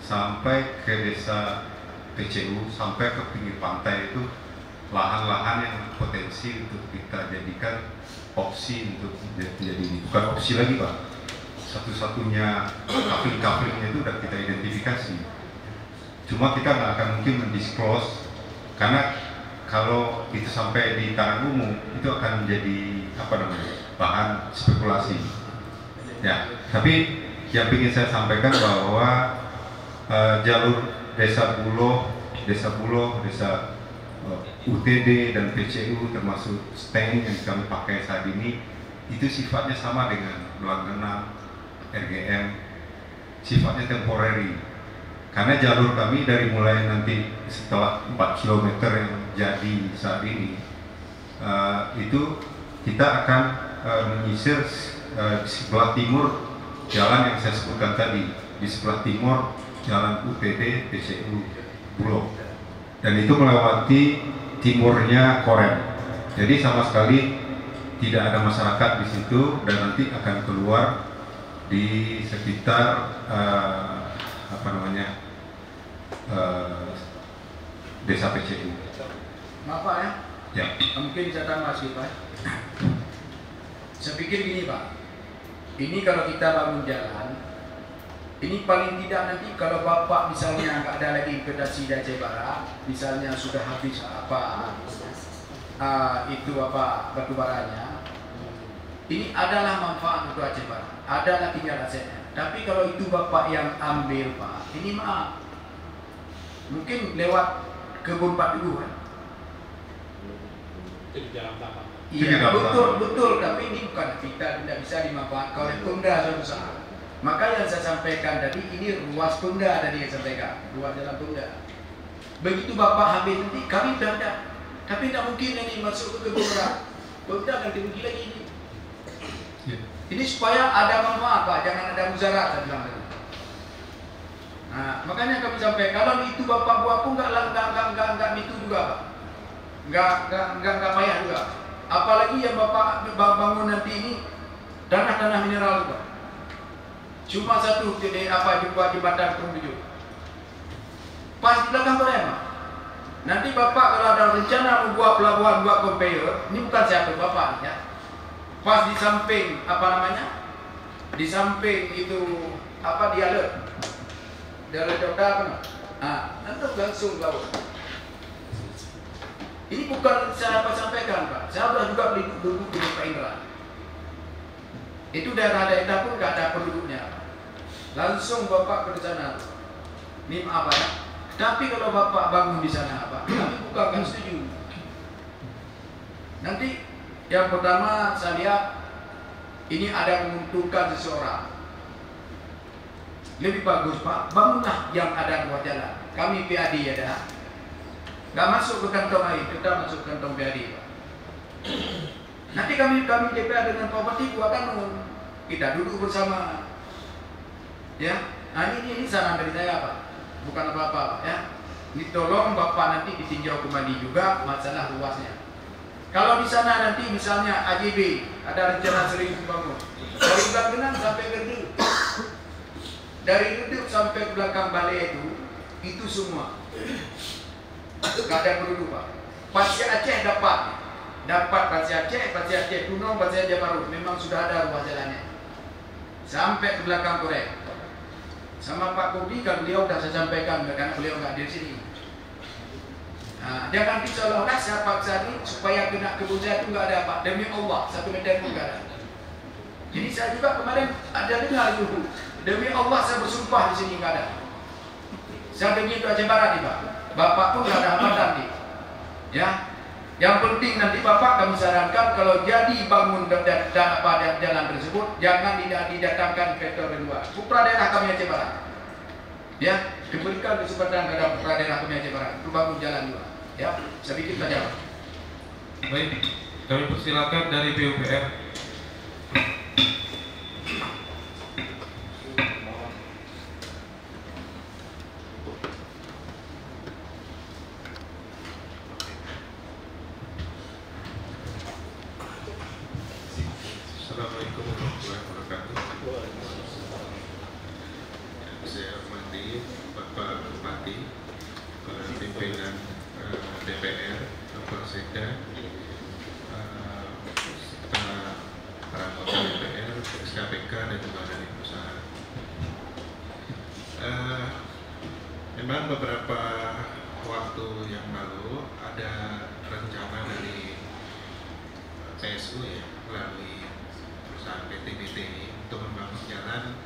sampai ke desa PCU, sampai ke pinggir pantai itu lahan-lahan yang potensi untuk kita jadikan opsi untuk menjadi ini. Bukan opsi lagi Pak, satu-satunya kafling-kaflingnya itu sudah kita identifikasi. Cuma kita nggak akan mungkin mendisclose, karena kalau itu sampai di tangan umum itu akan menjadi bahan spekulasi. Ya, tapi yang ingin saya sampaikan bahwa jalur Desa Buloh, Desa UTD dan PCU termasuk stand yang kami pakai saat ini itu sifatnya sama dengan Belang RGM, sifatnya temporary. Karena jalur kami dari mulai nanti setelah 4 km yang jadi saat ini itu kita akan menyisir di sebelah timur jalan yang saya sebutkan tadi, di sebelah timur jalan UTD PCU Buloh, dan itu melewati timurnya Korem. Jadi sama sekali tidak ada masyarakat di situ, dan nanti akan keluar di sekitar desa PCU. Maaf Pak ya. Ya. Mungkin saya tambah sedikit Pak. Saya pikir gini Pak, ini kalau kita bangun jalan, ini paling tidak nanti kalau Bapak misalnya nggak ada lagi investasi dari Aceh Barat, misalnya sudah habis batu baranya, ini adalah manfaat untuk Aceh Barat, adalah tinggal asetnya. Tapi kalau itu Bapak yang ambil Pak, ini maaf, mungkin lewat kebun Pak dulu kan? Itu di jalan tapak. Iya betul, tapi ini bukan kita tidak bisa dimanfaatkan oleh Pemda suatu saat. Maka yang saya sampaikan tadi, ini ruas Pemda tadi yang sampaikan, ruas jalan Pemda. Begitu Bapak habis nanti kami sudah ada, tapi tidak mungkin ini masuk ke kebun Pemda akan dirugi lagi ini. Ini supaya ada manfaat Pak, jangan ada mudarat saya bilang tadi. Nah, makanya kami sampai kalau itu Bapak buat pun enggak itu juga Pak. Enggak payah juga. Apalagi yang Bapak bangun nanti ini tanah mineral juga. Cuma satu jumpa jembatan Perumbujuk. Pas di belakang Korem. Nanti Bapak kalau ada rencana membuat pelabuhan, buat conveyor, ini bukan siapa Bapak ya. Pas di samping di samping itu dialog nanti langsung laut. Ini bukan saya sampaikan Pak, saya sudah juga duduk di Pak Indra. Itu daerah-daerah pun nggak ada penduduknya, langsung Bapak ke sana. Ini apa ya? Tapi kalau Bapak bangun di sana Pak, kami bukan setuju. Nanti yang pertama saya lihat ini ada menguntungkan seseorang. Lebih bagus Pak, bangunlah yang ada ruas jalan. Kami PAD ada, nggak masuk ke kantong lain, kita masuk ke kantong PAD Pak. Nanti kami DPR dengan Pak Bupati akan kita duduk bersama. Ya, nah ini saran dari saya Pak, bukan apa-apa Pak ya. Ini tolong Bapak nanti ditinjau kembali juga masalah ruasnya. Kalau di sana nanti misalnya AJB ada rencana serius bangun dari Banggenang sampai Gerdu, dari Gerdu sampai belakang balai itu semua nggak ada penduduk Pak. Pasir Aceh dapat Pasir Aceh Tunong, Pasir Aceh Baru, memang sudah ada ruas jalannya sampai ke belakang Korek. Sama Pak Kudi kan beliau sudah saya sampaikan karena beliau nggak di sini. Nah, jangan seolah-olah saya paksa ini supaya kena kebun saya itu nggak ada Pak, demi Allah 1 meter pun nggak ada. Jadi saya juga kemarin ada dengar dulu, demi Allah saya bersumpah di sini nggak ada. Saya demi itu Aceh Barat nih Pak, Bapak pun nggak ada hambatan nih. Ya, yang penting nanti Bapak kami sarankan kalau jadi bangun jalan tersebut jangan didatangkan investor dari luar. Putra daerah kami Aceh Barat. Ya, diberikan kesempatan kepada putra daerah kami Aceh Barat untuk bangun jalan juga. Ya, saya pikir saja. Baik, kami persilakan dari PUPR. Assalamualaikum warahmatullahi wabarakatuh. Saya hormati Pak Bupati, pimpinan DPR, Sekda, para anggota DPR, KPK dan juga dari perusahaan. Memang beberapa waktu yang lalu ada rencana dari PSU ya, melalui perusahaan PT BTI untuk membangun jalan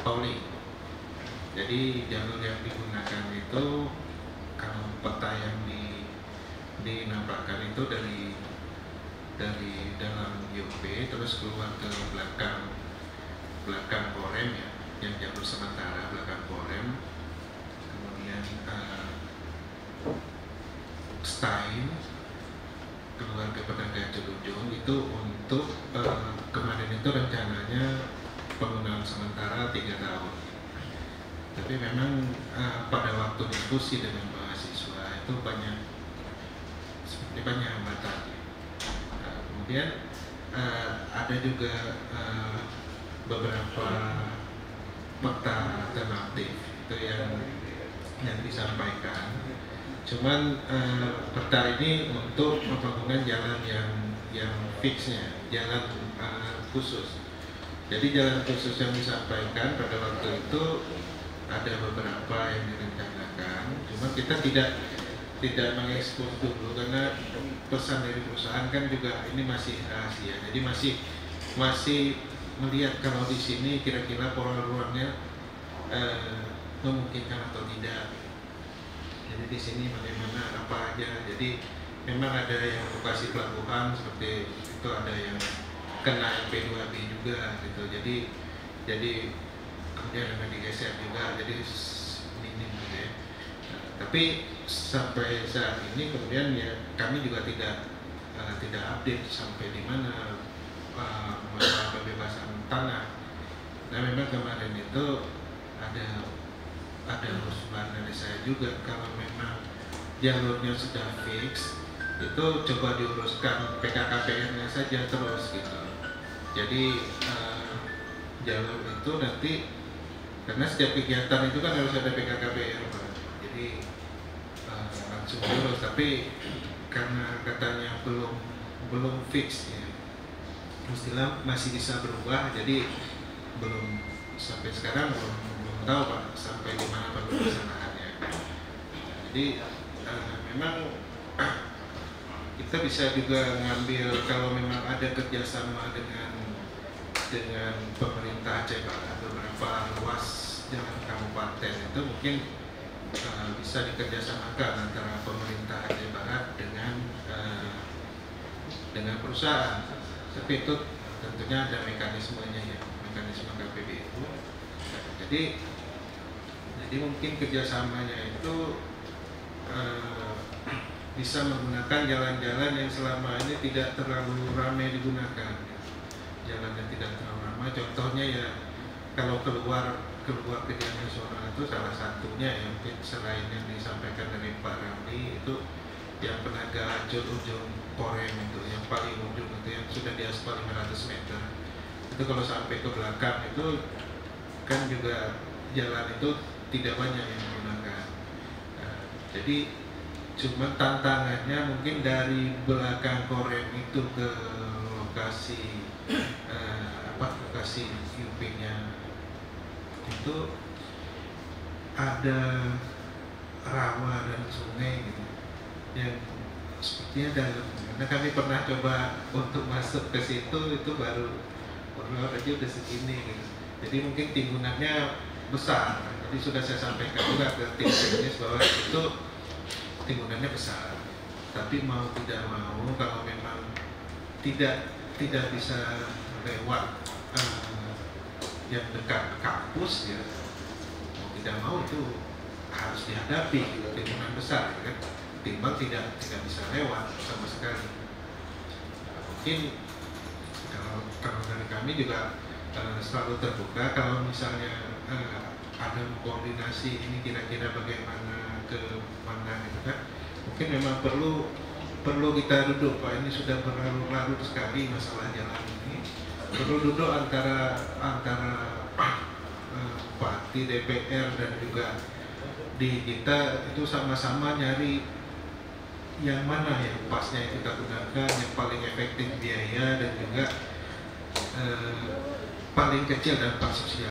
tolling. Jadi jalur yang digunakan itu, kalau peta yang dinampakkan itu dari dalam UP terus keluar ke belakang Korem ya, yang jalur sementara belakang Korem, kemudian Stein keluar ke Penaga Celujung. Itu untuk kemarin itu rencananya penggunaan sementara 3 tahun. Tapi memang pada waktu diskusi dengan mahasiswa itu banyak hambatan. Kemudian ada juga beberapa peta alternatif itu yang disampaikan. Cuman peta ini untuk pembangunan jalan yang fixnya, jalan khusus. Jadi jalan khusus yang disampaikan pada waktu itu ada beberapa yang direncanakan, cuma kita tidak mengekspos dulu karena pesan dari perusahaan kan juga ini masih rahasia. Jadi masih melihat kalau di sini kira-kira pola ruangnya memungkinkan atau tidak. Jadi di sini bagaimana apa aja. Jadi memang ada yang lokasi pelabuhan seperti itu, ada yang kena MP2B juga gitu. Jadi kemudian akan digeser juga, jadi minim gitu ya. Tapi sampai saat ini kemudian ya kami juga tidak update sampai di mana masalah pembebasan tanah. Nah memang kemarin itu ada usulan dari saya juga, kalau memang jalurnya sudah fix itu coba diuruskan PKKPR-nya saja terus gitu. Jadi jalur itu nanti, karena setiap kegiatan itu kan harus ada PKKPR Pak. Jadi langsung diurus, tapi karena katanya belum fix ya, istilah masih bisa berubah, jadi belum sampai sekarang belum tahu Pak sampai di mana pelaksanaannya. Jadi memang kita bisa juga ngambil kalau memang ada kerjasama dengan pemerintah Aceh Barat, beberapa ruas jalan kabupaten itu mungkin bisa dikerjasamakan antara pemerintah Aceh Barat dengan perusahaan. Tapi itu tentunya ada mekanismenya ya, mekanisme KPBU. Jadi mungkin kerjasamanya itu bisa menggunakan jalan-jalan yang selama ini tidak terlalu ramai digunakan. Jalan yang tidak terlalu ramai, contohnya ya kalau keluar ke Jalan Nasional itu salah satunya ya, mungkin selain yang disampaikan dari Pak Ramli itu yang Penaga ujung Korem itu, yang paling ujung itu yang sudah di aspal 500 meter. Itu kalau sampai ke belakang itu kan juga jalan itu tidak banyak yang menggunakan. Jadi cuma tantangannya mungkin dari belakang Korem itu ke lokasi lokasi UP-nya itu ada rawa dan sungai gitu yang sepertinya dalam. Karena kami pernah coba untuk masuk ke situ itu baru aja udah segini gitu. Jadi mungkin timbunan besar. Jadi sudah saya sampaikan juga ke tim teknis bahwa itu timbunannya besar. Tapi mau tidak mau kalau memang tidak bisa lewat yang dekat kampus ya, mau tidak mau itu harus dihadapi gitu, timbunan besar ya kan, timbang tidak bisa lewat sama sekali. Mungkin kalau dari kami juga selalu terbuka kalau misalnya ada koordinasi ini kira-kira bagaimana ke mana gitu kan, mungkin memang perlu kita duduk Pak, ini sudah berlarut-larut sekali masalah jalan ini, perlu duduk antara Bupati, DPR dan juga di kita itu sama-sama nyari yang mana yang pasnya kita gunakan, yang paling efektif biaya dan juga paling kecil dampak sosial.